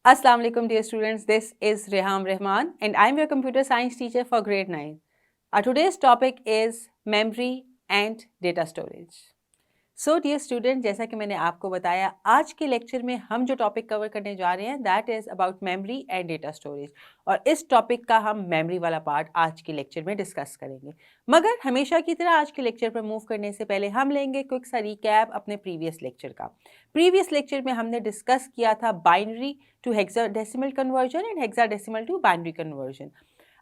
Assalamu alaikum dear students, this is Reham Rehman and I am your computer science teacher for grade 9. Our today's topic is memory and data storage. So dear student, जैसा कि मैंने आपको बताया आज के lecture में हम जो टॉपिक कवर करने जा रहे हैं that is about memory and data storage और इस टॉपिक का हम मेमोरी वाला पार्ट आज के लेक्चर में डिस्कस करेंगे। मगर हमेशा की तरह आज के लेक्चर पर मूव करने से पहले हम लेंगे क्विक सा रिकैप अपने प्रीवियस लेक्चर का। प्रीवियस लेक्चर में हमने डिस्कस किया था binary to hexadecimal conversion and hexadecimal to binary conversion.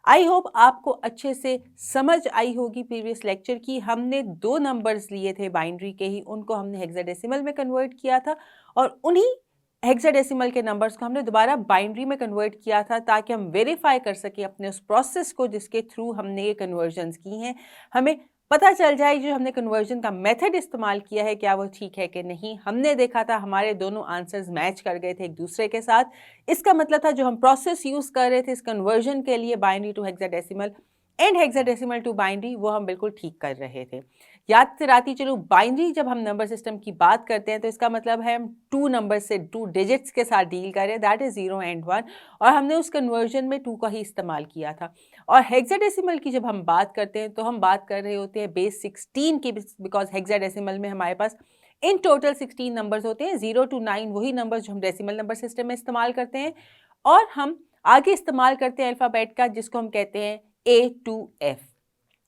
I hope आपको अच्छे से समझ आई होगी प्रीवियस लेक्चर की। हमने दो नंबर्स लिए थे बाइनरी के ही, उनको हमने हेक्साडेसिमल में कन्वर्ट किया था और उन्हीं हेक्साडेसिमल के नंबर्स को हमने दोबारा बाइनरी में कन्वर्ट किया था ताकि हम वेरीफाई कर सकें अपने उस प्रोसेस को जिसके थ्रू हमने ये कन्वर्जन्स की हैं। हमें पता चल जाए जो हमने कन्वर्जन का मेथड इस्तेमाल किया है क्या वो ठीक है कि नहीं। हमने देखा था हमारे दोनों आंसर्स मैच कर गए थे एक दूसरे के साथ। इसका मतलब था जो हम प्रोसेस यूज़ कर रहे थे इस कन्वर्जन के लिए binary to hexadecimal and hexadecimal to binary वो हम बिल्कुल ठीक कर रहे थे। याद से राती चलो बाइनरी जब हम नंबर सिस्टम की बात करते हैं तो इसका मतलब है हम टू नंबर से टू डिजिट्स के साथ डील कर रहे हैं दैट इज़ 0 and 1 और हमने उस कन्वर्जन में 2 का ही इस्तेमाल किया था। और हेक्साडेसिमल की जब हम बात करते हैं तो हम बात कर रहे होते हैं बेस 16 की, बिकॉज हेक्साडेसिमल में हमारे पास इन टोटल 16 नंबर्स होते हैं। 0 to 9 वही नंबर्स जो हम डेसिमल नंबर सिस्टम में इस्तेमाल करते हैं और हम आगे इस्तेमाल करते हैं अल्फ़ाबेट का जिसको हम कहते हैं A to F।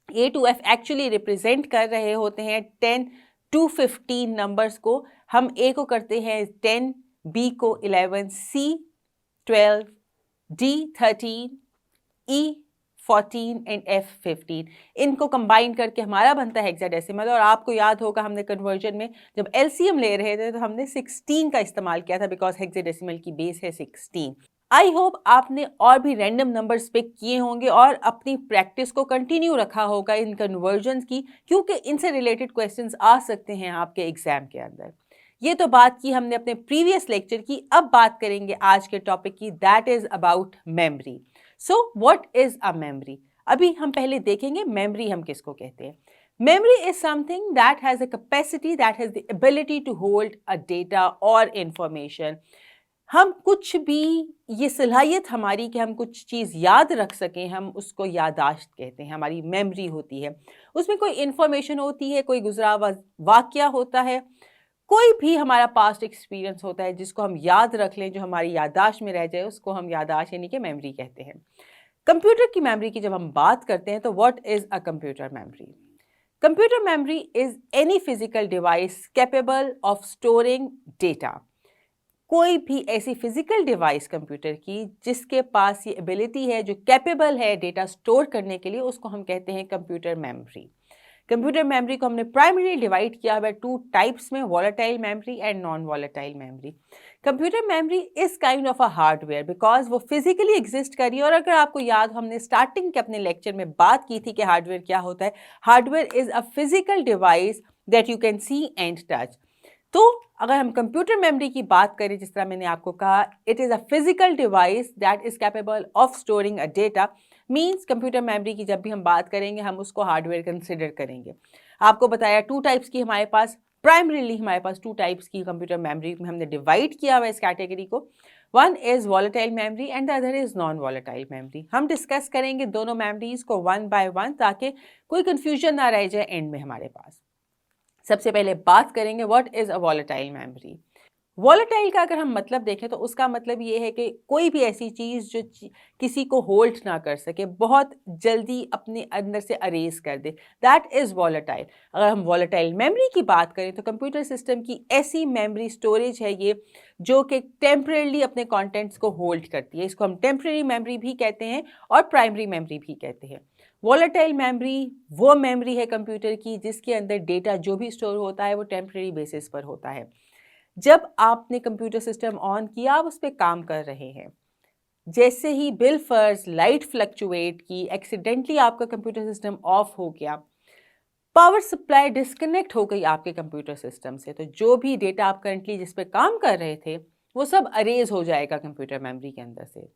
A to F actually represent कर रहे होते हैं 10 to 15 नंबर्स को। हम A को करते हैं 10, B को 11, C 12, D 13, E 14 and F 15। इनको कंबाइन करके हमारा बनता है हेक्साडेसिमल। और आपको याद होगा हमने कन्वर्जन में जब LCM ले रहे थे तो हमने 16 का इस्तेमाल किया था बिकॉज हेक्साडेसिमल की बेस है 16। आई होप आपने और भी रैंडम नंबर्स पिक किए होंगे और अपनी प्रैक्टिस को कंटिन्यू रखा होगा इन कन्वर्जन्स की, क्योंकि इनसे रिलेटेड क्वेश्चंस आ सकते हैं आपके एग्जाम के अंदर। ये तो बात की हमने अपने प्रीवियस लेक्चर की। अब बात करेंगे आज के टॉपिक की that is about memory. So what is a memory? अभी हम पहले देखेंगे मेमोरी हम किसको कहते हैं। Memory is something that has a capacity, that has the ability to hold a data or information। हम कुछ भी ये सलाहियत हमारी कि हम कुछ चीज़ याद रख सकें, हम उसको याददाश्त कहते हैं, हमारी मेमोरी होती है। उसमें कोई इन्फॉर्मेशन होती है, कोई गुजरा हुआ वाक़या होता है, कोई भी हमारा पास्ट एक्सपीरियंस होता है जिसको हम याद रख लें, जो हमारी याददाश्त में रह जाए, उसको हम याददाश्त यानी कि मेमोरी कहते हैं। कंप्यूटर की मेमोरी की जब हम बात करते हैं तो what is a computer memory? Computer memory is any physical device capable of storing data. कोई भी ऐसी फिजिकल डिवाइस कंप्यूटर की जिसके पास ये एबिलिटी है, जो कैपेबल है डेटा स्टोर करने के लिए, उसको हम कहते हैं कंप्यूटर मेमोरी। कंप्यूटर मेमोरी को हमने प्राइमरी डिवाइड किया हुआ है 2 टाइप्स में, volatile memory and non volatile memory. Computer memory is kind of a hardware because वो फिजिकली एग्जिस्ट कर रही है। और अगर आपको याद हो हमने स्टार्टिंग के अपने लेक्चर में बात की थी कि हार्डवेयर क्या होता है। Hardware is a physical device that you can see and touch. तो अगर हम कंप्यूटर मेमोरी की बात करें, जिस तरह मैंने आपको कहा, it is a physical device that is capable of storing a data. Means computer memory की जब भी हम बात करेंगे हम उसको हार्डवेयर कंसिडर करेंगे। आपको बताया 2 टाइप्स की हमारे पास, प्राइमरीली हमारे पास 2 टाइप्स की कंप्यूटर मेमोरी में हमने डिवाइड किया हुआ इस कैटेगरी को। One is volatile memory and the other is non volatile memory. हम डिस्कस करेंगे दोनों मेमोरीज को वन बाय वन ताकि कोई कन्फ्यूजन ना रह जाए एंड में हमारे पास। सबसे पहले बात करेंगे what is a volatile memory. Volatile का अगर हम मतलब देखें तो उसका मतलब ये है कि कोई भी ऐसी चीज़ जो किसी को होल्ड ना कर सके, बहुत जल्दी अपने अंदर से अरेज कर दे, दैट इज़ वॉलेटाइल। अगर हम वॉलेटाइल मेमोरी की बात करें तो कंप्यूटर सिस्टम की ऐसी मेमोरी स्टोरेज है ये जो कि टेम्परेली अपने कंटेंट्स को होल्ड करती है। इसको हम टेम्परेरी मेमोरी भी कहते हैं और प्राइमरी मेमोरी भी कहते हैं। वॉलेटाइल मेमोरी वो मेमोरी है कंप्यूटर की जिसके अंदर डेटा जो भी स्टोर होता है वो टेम्परेरी बेसिस पर होता है। जब आपने कंप्यूटर सिस्टम ऑन किया, आप उस पर काम कर रहे हैं, जैसे ही बिल फर्ज लाइट फ्लक्चुएट की, एक्सीडेंटली आपका कंप्यूटर सिस्टम ऑफ हो गया, पावर सप्लाई डिस्कनेक्ट हो गई आपके कंप्यूटर सिस्टम से, तो जो भी डेटा आप करंटली जिस पे काम कर रहे थे वो सब अरेज हो जाएगा कंप्यूटर मेमोरी के अंदर से।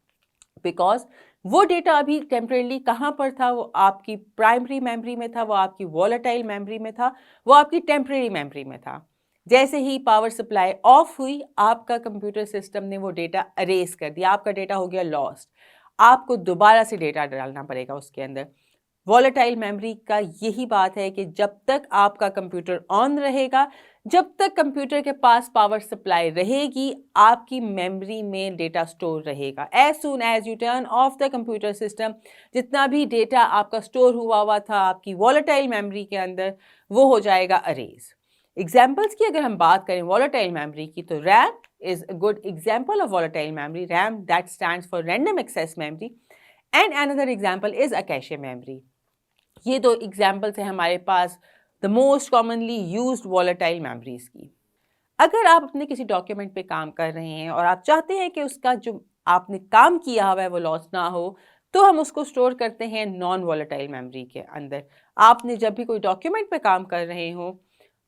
बिकॉज वो डेटा अभी टेम्परेली कहाँ पर था, वो आपकी प्राइमरी मेमोरी में था, वो आपकी वॉलेटाइल मेमोरी में था, वो आपकी टेम्परेरी मेमोरी में था। जैसे ही पावर सप्लाई ऑफ हुई, आपका कंप्यूटर सिस्टम ने वो डेटा अरेज कर दिया, आपका डेटा हो गया लॉस्ट। आपको दोबारा से डेटा डालना पड़ेगा उसके अंदर। वॉलेटाइल मेमोरी का यही बात है कि जब तक आपका कंप्यूटर ऑन रहेगा, जब तक कंप्यूटर के पास पावर सप्लाई रहेगी, आपकी मेमोरी में डेटा स्टोर रहेगा। As soon as you turn off the computer system, जितना भी डेटा आपका स्टोर हुआ था आपकी वॉलेटाइल मेमोरी के अंदर, वो हो जाएगा अरेज। एग्जाम्पल्स की अगर हम बात करें वॉलेटाइल मेमोरी की, तो RAM is a good example of volatile memory. RAM that stands for random access memory, and another example is a cache memory. ये दो एग्जाम्पल्स हैं हमारे पास the most commonly used volatile memories की। अगर आप अपने किसी डॉक्यूमेंट पे काम कर रहे हैं और आप चाहते हैं कि उसका जो आपने काम किया हुआ है वो लॉस ना हो, तो हम उसको स्टोर करते हैं नॉन वॉलेटाइल मेमोरी के अंदर। आपने जब भी कोई डॉक्यूमेंट पे काम कर रहे हो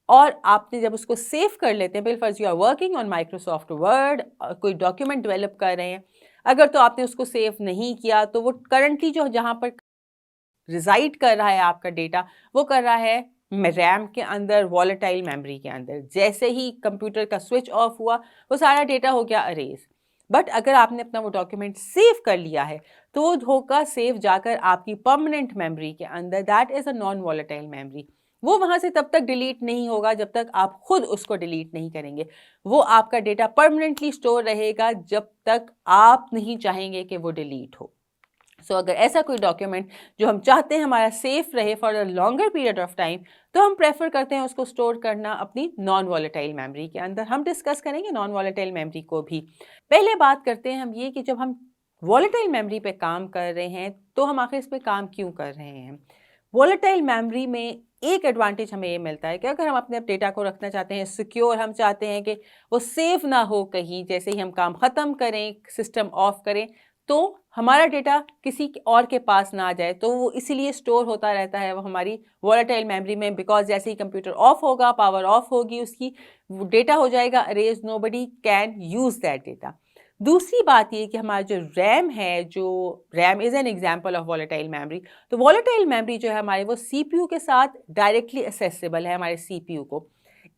और आपने जब उसको सेव कर लेते हैं, बिल फर्ज you are working on Microsoft Word, कोई डॉक्यूमेंट डेवलप कर रहे हैं, अगर तो आपने उसको सेव नहीं किया, तो वो करंटली जो जहाँ पर रिजाइड कर रहा है आपका डेटा, वो कर रहा है रैम के अंदर, वॉलेटाइल मेमोरी के अंदर। जैसे ही कंप्यूटर का स्विच ऑफ हुआ, वो सारा डेटा हो गया अरेज। बट अगर आपने अपना वो डॉक्यूमेंट सेव कर लिया है, तो वो होगा सेव जाकर आपकी परमानेंट मेमोरी के अंदर, that is a non volatile memory. वो वहां से तब तक डिलीट नहीं होगा जब तक आप खुद उसको डिलीट नहीं करेंगे। वो आपका डेटा परमानेंटली स्टोर रहेगा जब तक आप नहीं चाहेंगे कि वो डिलीट हो। सो अगर ऐसा कोई डॉक्यूमेंट जो हम चाहते हैं हमारा सेफ रहे for a longer period of time, तो हम प्रेफर करते हैं उसको स्टोर करना अपनी नॉन वॉलेटाइल मेमोरी के अंदर। हम डिस्कस करेंगे नॉन वॉलेटाइल मेमोरी को भी। पहले बात करते हैं हम ये कि जब हम वॉलेटाइल मेमोरी पे काम कर रहे हैं, तो हम आखिर इस पे काम क्यों कर रहे हैं। वॉलेटाइल मेमोरी में एक एडवांटेज हमें ये मिलता है कि अगर हम अपने डेटा को रखना चाहते हैं सिक्योर, हम चाहते हैं कि वो सेफ ना हो कहीं, जैसे ही हम काम ख़त्म करें, सिस्टम ऑफ करें, तो हमारा डेटा किसी और के पास ना जाए, तो वो इसीलिए स्टोर होता रहता है वो हमारी वॉलेटाइल मेमोरी में। बिकॉज जैसे ही कंप्यूटर ऑफ होगा, पावर ऑफ होगी, उसकी डेटा हो जाएगा arrays, nobody can use that data. दूसरी बात ये कि हमारा जो रैम है, जो RAM is an example of volatile memory. तो वॉलेटाइल मेमोरी जो है हमारे, वो सीपीयू के साथ डायरेक्टली एक्सेसिबल है हमारे सीपीयू को।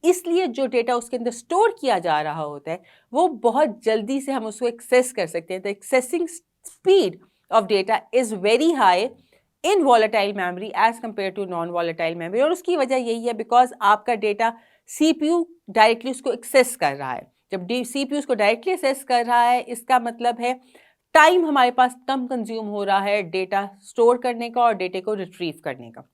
इसलिए जो डेटा उसके अंदर स्टोर किया जा रहा होता है, वो बहुत जल्दी से हम उसको एक्सेस कर सकते हैं। The accessing speed of data is very high in volatile memory as compare to non volatile memory. और उसकी वजह यही है बिकॉज आपका डेटा सीपीयू डायरेक्टली उसको एक्सेस कर रहा है। जब सीपीयू उसको डायरेक्टली एक्सेस कर रहा है, इसका मतलब है टाइम हमारे पास कम कंज्यूम हो रहा है डेटा स्टोर करने का और डेटा को रिट्रीव करने का।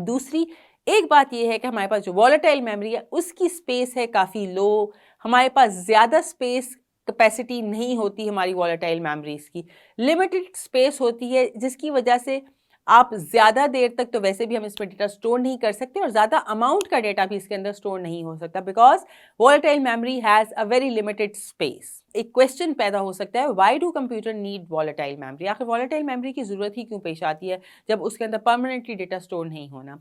दूसरी एक बात यह है कि हमारे पास जो वॉलेटाइल मेमोरी है उसकी स्पेस है काफ़ी लो। हमारे पास ज़्यादा स्पेस कैपेसिटी नहीं होती, हमारी वॉलेटाइल मेमोरीज की लिमिटेड स्पेस होती है, जिसकी वजह से आप ज़्यादा देर तक तो वैसे भी हम इसमें डेटा स्टोर नहीं कर सकते और ज़्यादा अमाउंट का डेटा भी इसके अंदर स्टोर नहीं हो सकता, because volatile memory has a very limited space. एक क्वेश्चन पैदा हो सकता है, why do computer need volatile memory. आखिर वॉलेटाइल मेमोरी की ज़रूरत ही क्यों पेश आती है जब उसके अंदर परमानेंटली डेटा स्टोर नहीं होना।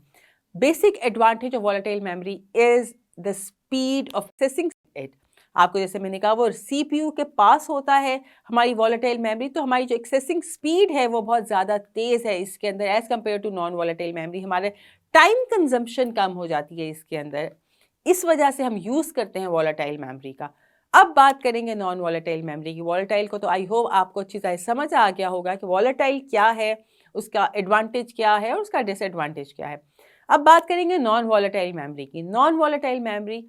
Basic advantage of volatile memory is the speed of accessing it. आपको जैसे मैंने कहा वो सीपीयू के पास होता है हमारी वॉलेटाइल मेमोरी, तो हमारी जो एक्सेसिंग स्पीड है वो बहुत ज़्यादा तेज़ है इसके अंदर as compare to non volatile memory. हमारे टाइम कंजम्पशन कम हो जाती है इसके अंदर, इस वजह से हम यूज़ करते हैं वॉलेटाइल मेमोरी का। अब बात करेंगे नॉन वॉलेटाइल मेमोरी की। वॉलेटाइल को तो आई होप आपको अच्छी तरह समझ आ गया होगा कि वॉलेटाइल क्या है, उसका एडवांटेज क्या है और उसका डिसएडवांटेज क्या है। अब बात करेंगे नॉन वॉलेटाइल मेमोरी की। Non volatile memory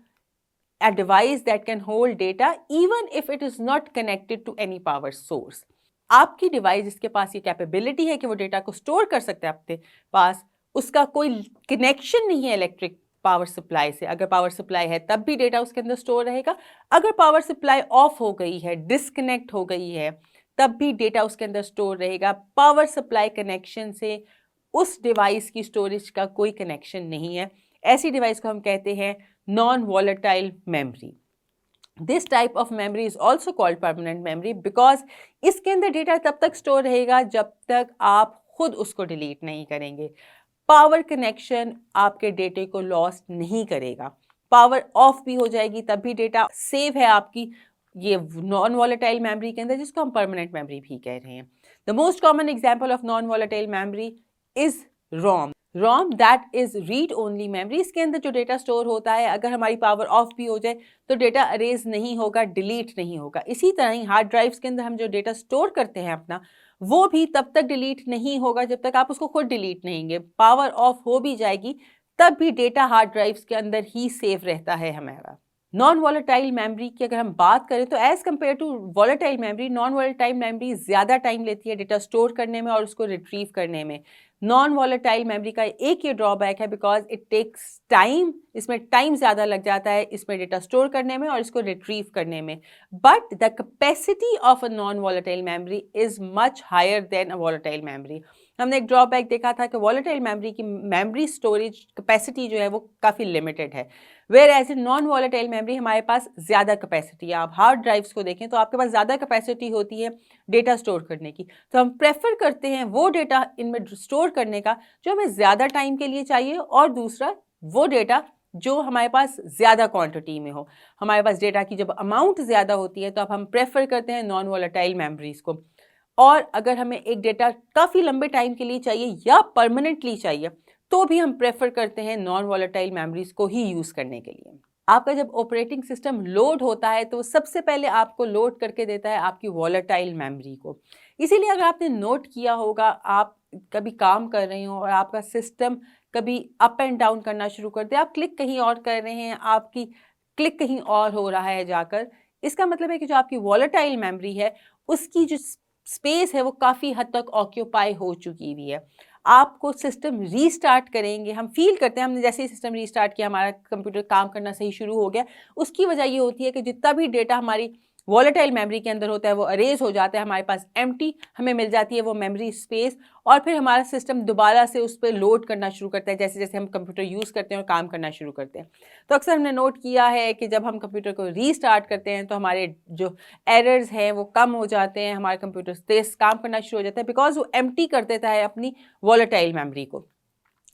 a device that can hold data even if it is not connected to any power source। आपकी डिवाइस जिसके पास ये कैपेबिलिटी है कि वो डेटा को स्टोर कर सकते हैं अपने पास, उसका कोई कनेक्शन नहीं है इलेक्ट्रिक पावर सप्लाई से। अगर पावर सप्लाई है तब भी डेटा उसके अंदर स्टोर रहेगा, अगर पावर सप्लाई ऑफ हो गई है, डिस्कनेक्ट हो गई है, तब भी डेटा उसके अंदर स्टोर रहेगा। पावर सप्लाई कनेक्शन से उस डिवाइस की स्टोरेज का कोई कनेक्शन नहीं है। ऐसी डिवाइस को हम कहते हैं non volatile memory. This type of memory is also called permanent memory because इसके अंदर डेटा तब तक स्टोर रहेगा जब तक आप खुद उसको डिलीट नहीं करेंगे। पावर कनेक्शन आपके डेटे को लॉस नहीं करेगा, पावर ऑफ भी हो जाएगी तब भी डेटा सेव है आपकी ये नॉन वॉलेटाइल मेमोरी के अंदर, जिसको हम परमानेंट मेमोरी भी कह रहे हैं। The most common example of non volatile memory is ROM. ROM that is read only memory, इसके अंदर जो डेटा स्टोर होता है अगर हमारी पावर ऑफ भी हो जाए तो डेटा अरेज नहीं होगा, डिलीट नहीं होगा। इसी तरह ही हार्ड ड्राइव्स के अंदर हम जो डेटा स्टोर करते हैं अपना, वो भी तब तक डिलीट नहीं होगा जब तक आप उसको खुद डिलीट नहीं करेंगे। पावर ऑफ हो भी जाएगी तब भी डेटा हार्ड ड्राइव्स के अंदर ही सेव रहता है हमारा। नॉन वॉलेटाइल मेमोरी की अगर हम बात करें तो as compare to volatile memory, non volatile memory ज़्यादा टाइम लेती है डेटा स्टोर करने में और उसको रिट्रीव करने में। नॉन वॉलेटाइल मेमोरी का एक ये ड्रॉबैक है बिकॉज इट टेक्स टाइम, इसमें टाइम ज़्यादा लग जाता है इसमें डेटा स्टोर करने में और इसको रिट्रीव करने में। But the capacity of a non volatile memory is much higher than a volatile memory. हमने एक ड्रॉबैक देखा था कि वॉलेटाइल मेमोरी की मेमोरी स्टोरेज कैपेसिटी जो है वो काफ़ी लिमिटेड है, whereas a non volatile memory हमारे पास ज़्यादा कैपेसिटी है। आप हार्ड ड्राइव्स को देखें तो आपके पास ज़्यादा कैपेसिटी होती है डेटा स्टोर करने की, तो हम प्रेफर करते हैं वो डेटा इनमें स्टोर करने का जो हमें ज़्यादा टाइम के लिए चाहिए, और दूसरा वो डेटा जो हमारे पास ज़्यादा क्वांटिटी में हो। हमारे पास डेटा की जब अमाउंट ज़्यादा होती है तो अब हम प्रेफर करते हैं नॉन वॉलेटाइल मेमोरीज को। और अगर हमें एक डेटा काफ़ी लंबे टाइम के लिए चाहिए या परमानेंटली चाहिए तो भी हम प्रेफर करते हैं नॉन वॉलेटाइल मेमोरीज को ही यूज़ करने के लिए। आपका जब ऑपरेटिंग सिस्टम लोड होता है तो सबसे पहले आपको लोड करके देता है आपकी वॉलेटाइल मेमोरी को। इसीलिए अगर आपने नोट किया होगा, आप कभी काम कर रहे हो और आपका सिस्टम कभी अप एंड डाउन करना शुरू कर दे, आप क्लिक कहीं और कर रहे हैं, आपकी क्लिक कहीं और हो रहा है जाकर, इसका मतलब है कि जो आपकी वॉलेटाइल मेमोरी है उसकी जो स्पेस है वो काफ़ी हद तक ऑक्यूपाई हो चुकी हुई है। आपको सिस्टम रीस्टार्ट करेंगे, हम फील करते हैं हमने जैसे ही सिस्टम रीस्टार्ट किया हमारा कंप्यूटर काम करना सही शुरू हो गया। उसकी वजह ये होती है कि जितना भी डेटा हमारी वॉलेटाइल मेमोरी के अंदर होता है वो अरेज हो जाता है, हमारे पास एम्प्टी हमें मिल जाती है वो मेमोरी स्पेस, और फिर हमारा सिस्टम दोबारा से उस पर लोड करना शुरू करता है जैसे जैसे हम कंप्यूटर यूज़ करते हैं और काम करना शुरू करते हैं। तो अक्सर हमने नोट किया है कि जब हम कंप्यूटर को रीस्टार्ट करते हैं तो हमारे जो एरर्स हैं वो कम हो जाते हैं, हमारे कंप्यूटर तेज काम करना शुरू हो जाता है बिकॉज वो एम्प्टी कर देता है अपनी वॉलेटाइल मेमोरी को।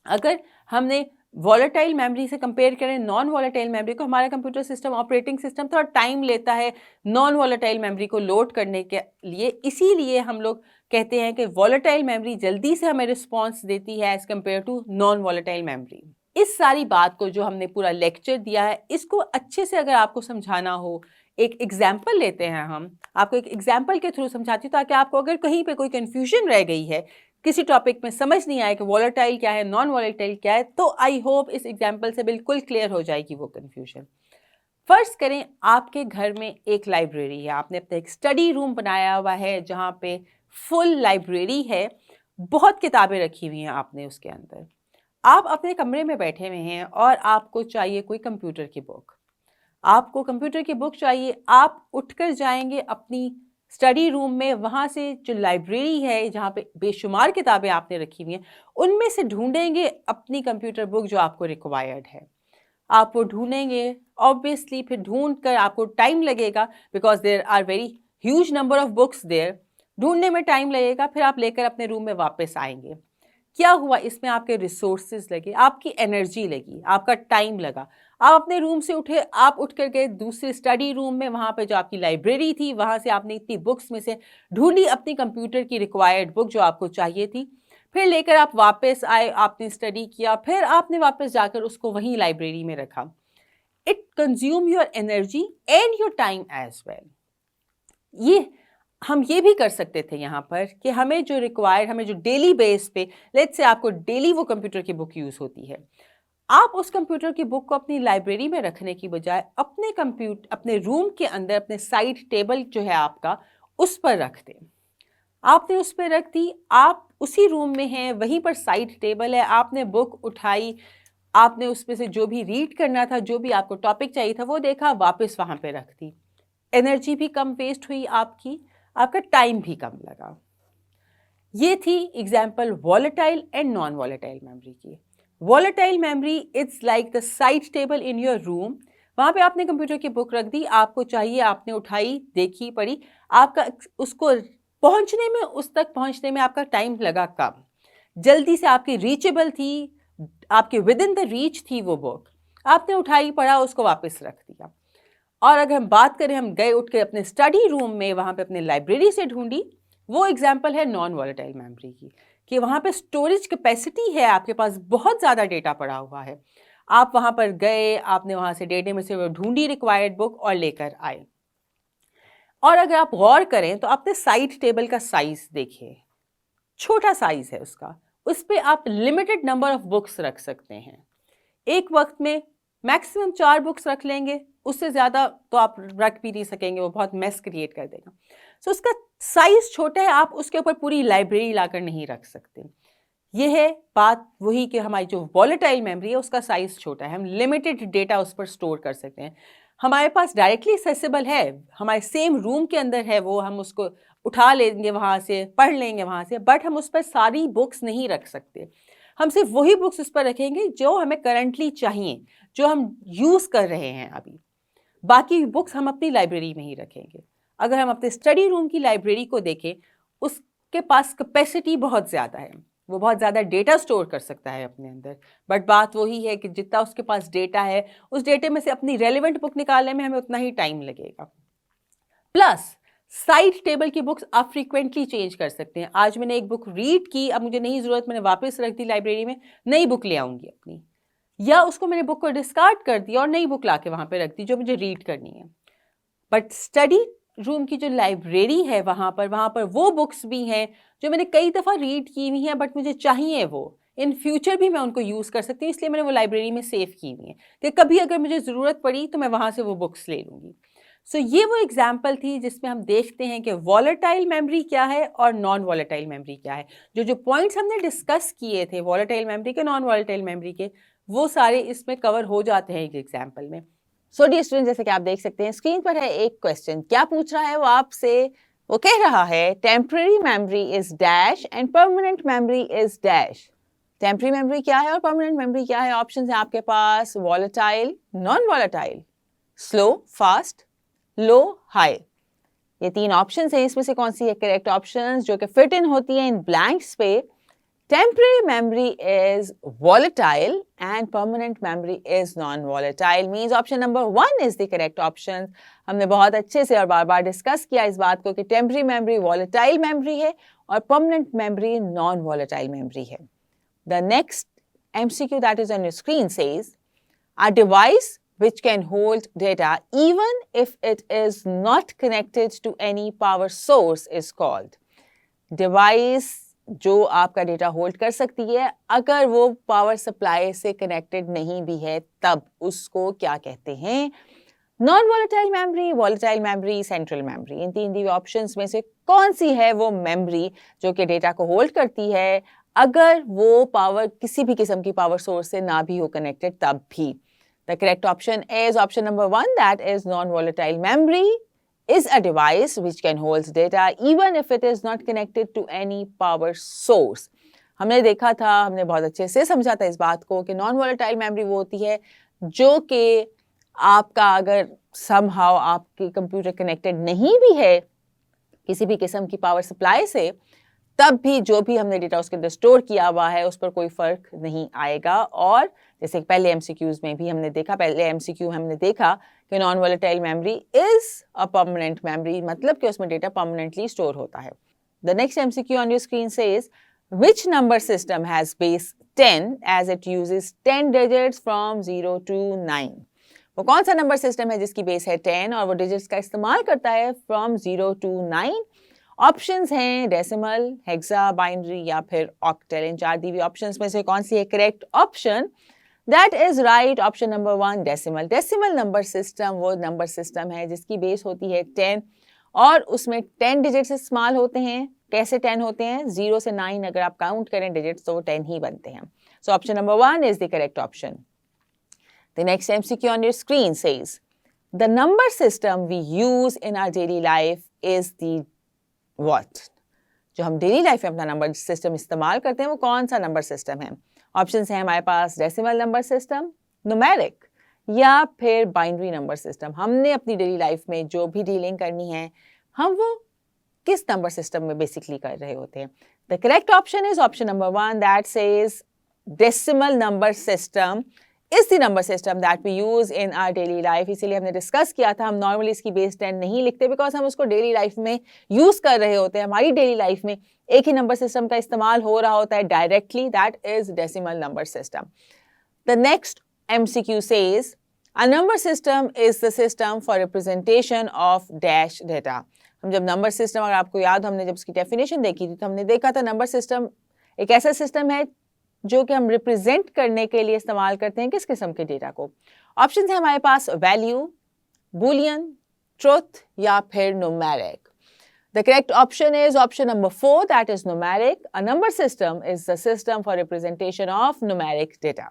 अगर हमने वॉलेटाइल मेमोरी से कंपेयर करें नॉन वॉलेटाइल मेमोरी को, हमारा कंप्यूटर सिस्टम ऑपरेटिंग सिस्टम थोड़ा टाइम लेता है नॉन वॉलेटाइल मेमोरी को लोड करने के लिए। इसीलिए हम लोग कहते हैं कि वॉलेटाइल मेमोरी जल्दी से हमें रिस्पॉन्स देती है as compare to non volatile memory. इस सारी बात को जो हमने पूरा लेक्चर दिया है इसको अच्छे से अगर आपको समझाना हो, एक एग्जाम्पल लेते हैं, हम आपको एक एग्जाम्पल के थ्रू समझाती हूँ ताकि आपको अगर कहीं पे कोई कन्फ्यूजन रह गई है, किसी टॉपिक में समझ नहीं आया कि वॉलेटाइल क्या है नॉन वॉलेटाइल क्या है, तो आई होप इस एग्जाम्पल से बिल्कुल क्लियर हो जाएगी वो कन्फ्यूजन। फर्स्ट करें आपके घर में एक लाइब्रेरी है, आपने अपना एक स्टडी रूम बनाया हुआ है जहाँ पे फुल लाइब्रेरी है, बहुत किताबें रखी हुई हैं आपने उसके अंदर। आप अपने कमरे में बैठे हुए हैं और आपको चाहिए कोई कंप्यूटर की बुक, आपको कंप्यूटर की बुक चाहिए, आप उठकर जाएंगे अपनी स्टडी रूम में, वहाँ से जो लाइब्रेरी है जहाँ पे बेशुमार किताबें आपने रखी हुई हैं उनमें से ढूंढेंगे अपनी कंप्यूटर बुक जो आपको रिक्वायर्ड है। आप वो ढूंढेंगे, ऑब्वियसली फिर ढूंढ कर आपको टाइम लगेगा because there are very huge number of books there, ढूंढने में टाइम लगेगा, फिर आप लेकर अपने रूम में वापस आएंगे। क्या हुआ, इसमें आपके रिसोर्सेज लगे, आपकी एनर्जी लगी, आपका टाइम लगा। आप अपने रूम से उठे, आप उठ कर गए दूसरे स्टडी रूम में, वहाँ पे जो आपकी लाइब्रेरी थी वहाँ से आपने इतनी बुक्स में से ढूंढी अपनी कंप्यूटर की रिक्वायर्ड बुक जो आपको चाहिए थी, फिर लेकर आप वापस आए, आपने स्टडी किया, फिर आपने वापस जाकर उसको वहीं लाइब्रेरी में रखा। It consume your energy and your time as well. ये हम ये भी कर सकते थे यहाँ पर कि हमें जो रिक्वायर्ड, हमें जो डेली बेस पे, लेट्स से आपको डेली वो कंप्यूटर की बुक यूज़ होती है, आप उस कंप्यूटर की बुक को अपनी लाइब्रेरी में रखने की बजाय अपने रूम के अंदर अपने साइड टेबल जो है आपका उस पर रख दें। आपने उस पर रख दी, आप उसी रूम में हैं, वहीं पर साइड टेबल है, आपने बुक उठाई, आपने उसमें से जो भी रीड करना था, जो भी आपको टॉपिक चाहिए था वो देखा, वापस वहाँ पे रख दी। एनर्जी भी कम वेस्ट हुई आपकी, आपका टाइम भी कम लगा। ये थी example volatile and non volatile memory की। Volatile memory it's like the side table in your room, वहाँ पे आपने कंप्यूटर की बुक रख दी, आपको चाहिए, आपने उठाई, देखी, पढ़ी, आपका उसको पहुँचने में, उस तक पहुँचने में आपका टाइम लगा कम, जल्दी से आपकी रीचेबल थी, आपके विद इन द रीच थी वो बुक, आपने उठाई, पढ़ा, उसको वापस रख दिया। और अगर हम बात करें, हम गए उठ के अपने स्टडी रूम में, वहाँ पे अपने लाइब्रेरी से ढूंढी, वो एग्जाम्पल है नॉन वॉलेटाइल मेमोरी की, कि वहाँ पे स्टोरेज कैपेसिटी है, आपके पास बहुत ज़्यादा डेटा पड़ा हुआ है, आप वहाँ पर गए, आपने वहाँ से डेटा में से वो ढूंढी रिक्वायर्ड बुक और लेकर आए। और अगर आप गौर करें तो आपने साइड टेबल का साइज देखिए, छोटा साइज है उसका, उस पर आप लिमिटेड नंबर ऑफ बुक्स रख सकते हैं। एक वक्त में मैक्सिमम 4 बुक्स रख लेंगे, उससे ज़्यादा तो आप रख भी नहीं सकेंगे, वो बहुत मेस क्रिएट कर देगा। सो उसका साइज छोटा है, आप उसके ऊपर पूरी लाइब्रेरी लाकर नहीं रख सकते। ये है बात वही कि हमारी जो वॉलेटाइल मेमोरी है उसका साइज छोटा है, हम लिमिटेड डेटा उस पर स्टोर कर सकते हैं। हमारे पास डायरेक्टली एक्सेसिबल है, हमारे सेम रूम के अंदर है वो, हम उसको उठा लेंगे वहाँ से, पढ़ लेंगे वहाँ से, बट हम उस पर सारी बुक्स नहीं रख सकते। हम सिर्फ वही बुक्स उस पर रखेंगे जो हमें करंटली चाहिए, जो हम यूज़ कर रहे हैं अभी। बाकी बुक्स हम अपनी लाइब्रेरी में ही रखेंगे। अगर हम अपने स्टडी रूम की लाइब्रेरी को देखें, उसके पास कैपेसिटी बहुत ज़्यादा है, वो बहुत ज़्यादा डेटा स्टोर कर सकता है अपने अंदर, बट बात वही है कि जितना उसके पास डेटा है, उस डेटे में से अपनी रेलिवेंट बुक निकालने में हमें उतना ही टाइम लगेगा। प्लस साइड टेबल की बुक्स आप फ्रीक्वेंटली चेंज कर सकते हैं। आज मैंने एक बुक रीड की, अब मुझे नहीं ज़रूरत, मैंने वापस रख दी लाइब्रेरी में, नई बुक ले आऊँगी अपनी, या उसको मैंने बुक को डिस्कार्ड कर दिया और नई बुक ला के वहाँ पर रख दी जो मुझे रीड करनी है। बट स्टडी रूम की जो लाइब्रेरी है वहाँ पर वो बुक्स भी हैं जो मैंने कई दफ़ा रीड की हुई हैं, बट मुझे चाहिए वो, इन फ्यूचर भी मैं उनको यूज़ कर सकती हूँ, इसलिए मैंने वो लाइब्रेरी में सेव की हुई हैं कि कभी अगर मुझे ज़रूरत पड़ी तो मैं वहाँ से वो बुक्स ले लूँगी। सो ये वो एग्जाम्पल थी जिसमें हम देखते हैं कि वॉलेटाइल मेमोरी क्या है और नॉन वॉलेटाइल मेमोरी क्या है। जो पॉइंट्स हमने डिस्कस किए थे वॉलेटाइल मेमोरी के, नॉन वॉलेटाइल मेमोरी के, वो सारे इसमें कवर हो जाते हैं एक एग्जाम्पल में। सो डियर स्टूडेंट, जैसे कि आप देख सकते हैं स्क्रीन पर है एक क्वेश्चन। क्या पूछ रहा है वो आपसे? वो कह रहा है temporary memory is dash and permanent memory is dash. Temporary memory क्या है और परमानेंट मेमोरी क्या है? ऑप्शंस हैं आपके पास, volatile, non volatile, slow, fast, low, high. ये 3 ऑप्शंस हैं, इसमें से कौन सी है करेक्ट ऑप्शन जो कि फिट इन होती है इन ब्लैंक्स पे? Temporary memory is volatile and permanent memory is non-volatile, means option number 1 is the correct option. हमने बहुत अच्छे से और बार बार डिस्कस किया इस बात को कि temporary memory volatile memory है और permanent memory non-volatile memory है. The next MCQ that is on your screen says, a device which can hold data even if it is not connected to any power source is called. Device जो आपका data hold कर सकती है अगर वो power supply से connected नहीं भी है, तब उसको क्या कहते हैं? Non volatile memory, volatile memory, central memory. इन 3 ऑप्शंस में से कौन सी है वो मेमोरी जो कि डेटा को होल्ड करती है अगर वो पावर किसी भी किस्म की पावर सोर्स से ना भी हो कनेक्टेड तब भी? The correct option is option number 1, that is non volatile memory is a device which can hold data even if it is not connected to any power source. हमने देखा था, हमने बहुत अच्छे से समझा था इस बात को कि नॉन वॉलेटाइल मेमोरी वो होती है जो कि आपका अगर somehow आपकी कंप्यूटर कनेक्टेड नहीं भी है किसी भी किस्म की पावर सप्लाई से, तब भी जो भी हमने डेटा उसके अंदर स्टोर किया हुआ है उस पर कोई फर्क नहीं आएगा। और जैसे पहले एमसीक्यूज में भी हमने देखा, पहले एमसीक्यू हमने देखा कि non volatile memory is a permanent memory, मतलब कि उसमें डेटा परमानेंटली स्टोर होता है। The next MCQ on your screen says, which number system has base 10 as it uses 10 digits from 0 to 9? वो कौन सा नंबर सिस्टम है जिसकी बेस है 10 और वो डिजिट्स का इस्तेमाल करता है फ्रॉम 0 to 9? ऑप्शंस हैं डेसिमल, हेक्सा, बाइनरी या फिर ऑक्टल। इन 4 दी हुई ऑप्शंस में से कौन सी है correct option? That is right, option number 1, decimal. Decimal number system वो नंबर सिस्टम है जिसकी बेस होती है 10 और उसमें 10 डिजिट्स इस्तेमाल होते हैं। कैसे 10 होते हैं? 0 से 9 अगर आप काउंट करें डिजिट्स तो वो 10 ही बनते हैं। So option number 1 is the correct option. The next MCQ on your screen says, the number system we use in our daily life is the what? जो हम डेली लाइफ में अपना नंबर सिस्टम इस्तेमाल करते हैं वो कौन सा नंबर सिस्टम है? ऑप्शंस हैं हमारे पास, डेसिमल नंबर सिस्टम, न्यूमेरिक या फिर बाइनरी नंबर सिस्टम। हमने अपनी डेली लाइफ में जो भी डीलिंग करनी है हम वो किस नंबर सिस्टम में बेसिकली कर रहे होते हैं? The correct option is option number 1, that says decimal number system is the number system that we use in our daily life. इसीलिए हमने डिस्कस किया था, हम नॉर्मली इसकी बेस 10 नहीं लिखते बिकॉज हम उसको डेली लाइफ में यूज कर रहे होते हैं. हमारी डेली लाइफ में एक ही नंबर सिस्टम का इस्तेमाल हो रहा होता है directly, that is decimal number system. The next MCQ says a number system is the system for representation of dash data. हम जब नंबर सिस्टम, अगर आपको याद, हमने जब इसकी डेफिनेशन देखी थी तो हमने देखा था नंबर सिस्टम एक ऐसा सिस्टम है जो कि हम रिप्रेजेंट करने के लिए इस्तेमाल करते हैं किस किस्म के डेटा को. ऑप्शन है हमारे पास वैल्यू, बुलियन, ट्रुथ या फिर numeric. The correct option is option number 4, that is numeric. A number system is the system for representation of numeric data.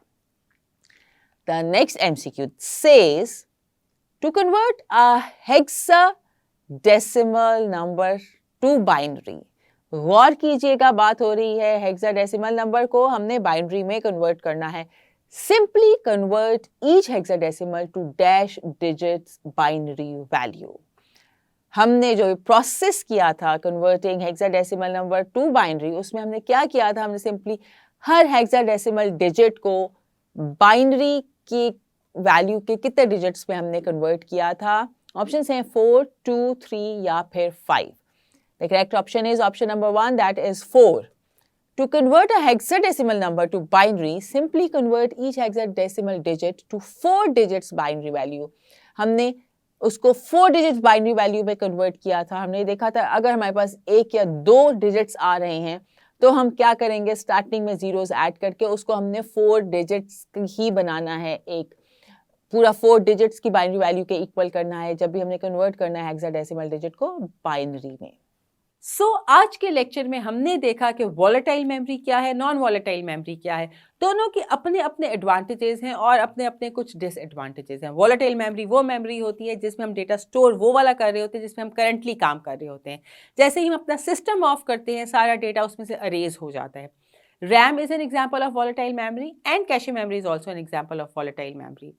The next MCQ says to convert a hexadecimal number to binary. गौर कीजिएगा, बात हो रही है hexadecimal number को हमने binary में convert करना है. Simply convert each hexadecimal to dash digits binary value. हमने जो प्रोसेस किया था converting hexadecimal number to binary, उसमें हमने क्या किया था, हमने सिंपली हर हेक्साडेसिमल डिजिट को बाइनरी की वैल्यू के कितने डिजिट्स में हमने कन्वर्ट किया था. ऑप्शंस हैं 4, 2, 3 या फिर 5. The correct option is option number 1, that is 4. To convert a hexadecimal number to binary, simply convert each hexadecimal digit to 4 digits binary value. हमने उसको 4 digits binary value में convert किया था. हमने देखा था अगर हमारे पास 1 या 2 digits आ रहे हैं तो हम क्या करेंगे, स्टार्टिंग में जीरोस ऐड करके उसको हमने 4 digits ही बनाना है, एक पूरा 4 digits की बाइनरी वैल्यू के इक्वल करना है जब भी हमने कन्वर्ट करना है हेक्साडेसिमल डिजिट को बाइनरी में. आज के लेक्चर में हमने देखा कि वॉलेटाइल मेमोरी क्या है, नॉन वॉलेटाइल मेमोरी क्या है. दोनों के अपने अपने एडवांटेजेस हैं और अपने अपने कुछ डिसएडवांटेजेस हैं. वॉलेटाइल मेमोरी वो मेमोरी होती है जिसमें हम डेटा स्टोर वो वाला कर रहे होते हैं जिसमें हम करंटली काम कर रहे होते हैं. जैसे ही हम अपना सिस्टम ऑफ करते हैं सारा डेटा उसमें से अरेज हो जाता है. RAM is an example of volatile memory and cache memory is also an example of volatile memory.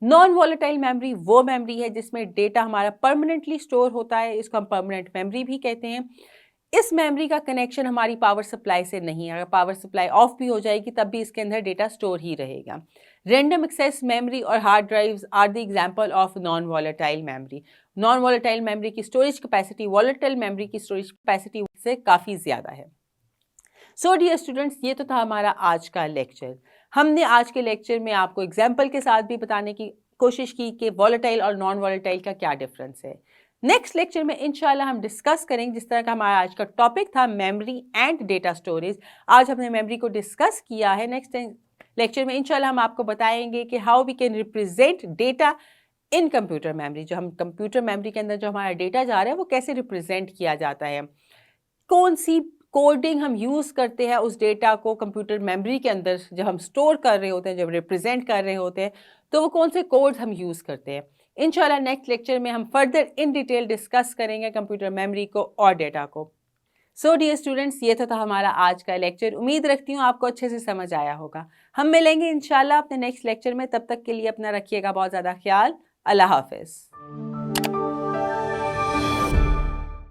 Non volatile memory वो मेमोरी है जिसमें डेटा हमारा परमानेंटली स्टोर होता है, इसको हम परमानेंट मेमोरी भी कहते हैं. इस मेमोरी का कनेक्शन हमारी पावर सप्लाई से नहीं है, अगर पावर सप्लाई ऑफ भी हो जाएगी तब भी इसके अंदर डेटा स्टोर ही रहेगा. रैंडम एक्सेस मेमोरी और hard drives are the example of non volatile memory. Non volatile memory की स्टोरेज कैपेसिटी वॉलेटाइल मेमोरी की स्टोरेज कैपेसिटी से काफ़ी ज़्यादा है. सो डियर स्टूडेंट्स, ये तो था हमारा आज का लेक्चर. हमने आज के लेक्चर में आपको एग्जाम्पल के साथ भी बताने की कोशिश की कि वॉलेटाइल और नॉन वॉलेटाइल का क्या डिफरेंस है. नेक्स्ट लेक्चर में इंशाल्लाह हम डिस्कस करेंगे, जिस तरह का हमारा आज का टॉपिक था मेमोरी एंड डेटा स्टोरेज. आज हमने मेमोरी को डिस्कस किया है. नेक्स्ट लेक्चर में इंशाल्लाह हम आपको बताएंगे कि how we can represent data in computer memory. जो हम कंप्यूटर मेमोरी के अंदर जो हमारा डेटा जा रहा है वो कैसे रिप्रेजेंट किया जाता है, कौन सी कोडिंग हम यूज़ करते हैं उस डेटा को कंप्यूटर मेमोरी के अंदर जब हम स्टोर कर रहे होते हैं, जब रिप्रेजेंट कर रहे होते हैं तो वो कौन से कोड्स हम यूज़ करते हैं. इंशाल्लाह नेक्स्ट लेक्चर में हम फर्दर इन डिटेल डिस्कस करेंगे कंप्यूटर मेमोरी को और डेटा को. सो डियर स्टूडेंट्स, ये तो था हमारा आज का लेक्चर. उम्मीद रखती हूँ आपको अच्छे से समझ आया होगा. हम मिलेंगे इंशाल्लाह अपने नेक्स्ट लेक्चर में. तब तक के लिए अपना रखिएगा बहुत ज़्यादा ख्याल. अल्लाह हाफिज़.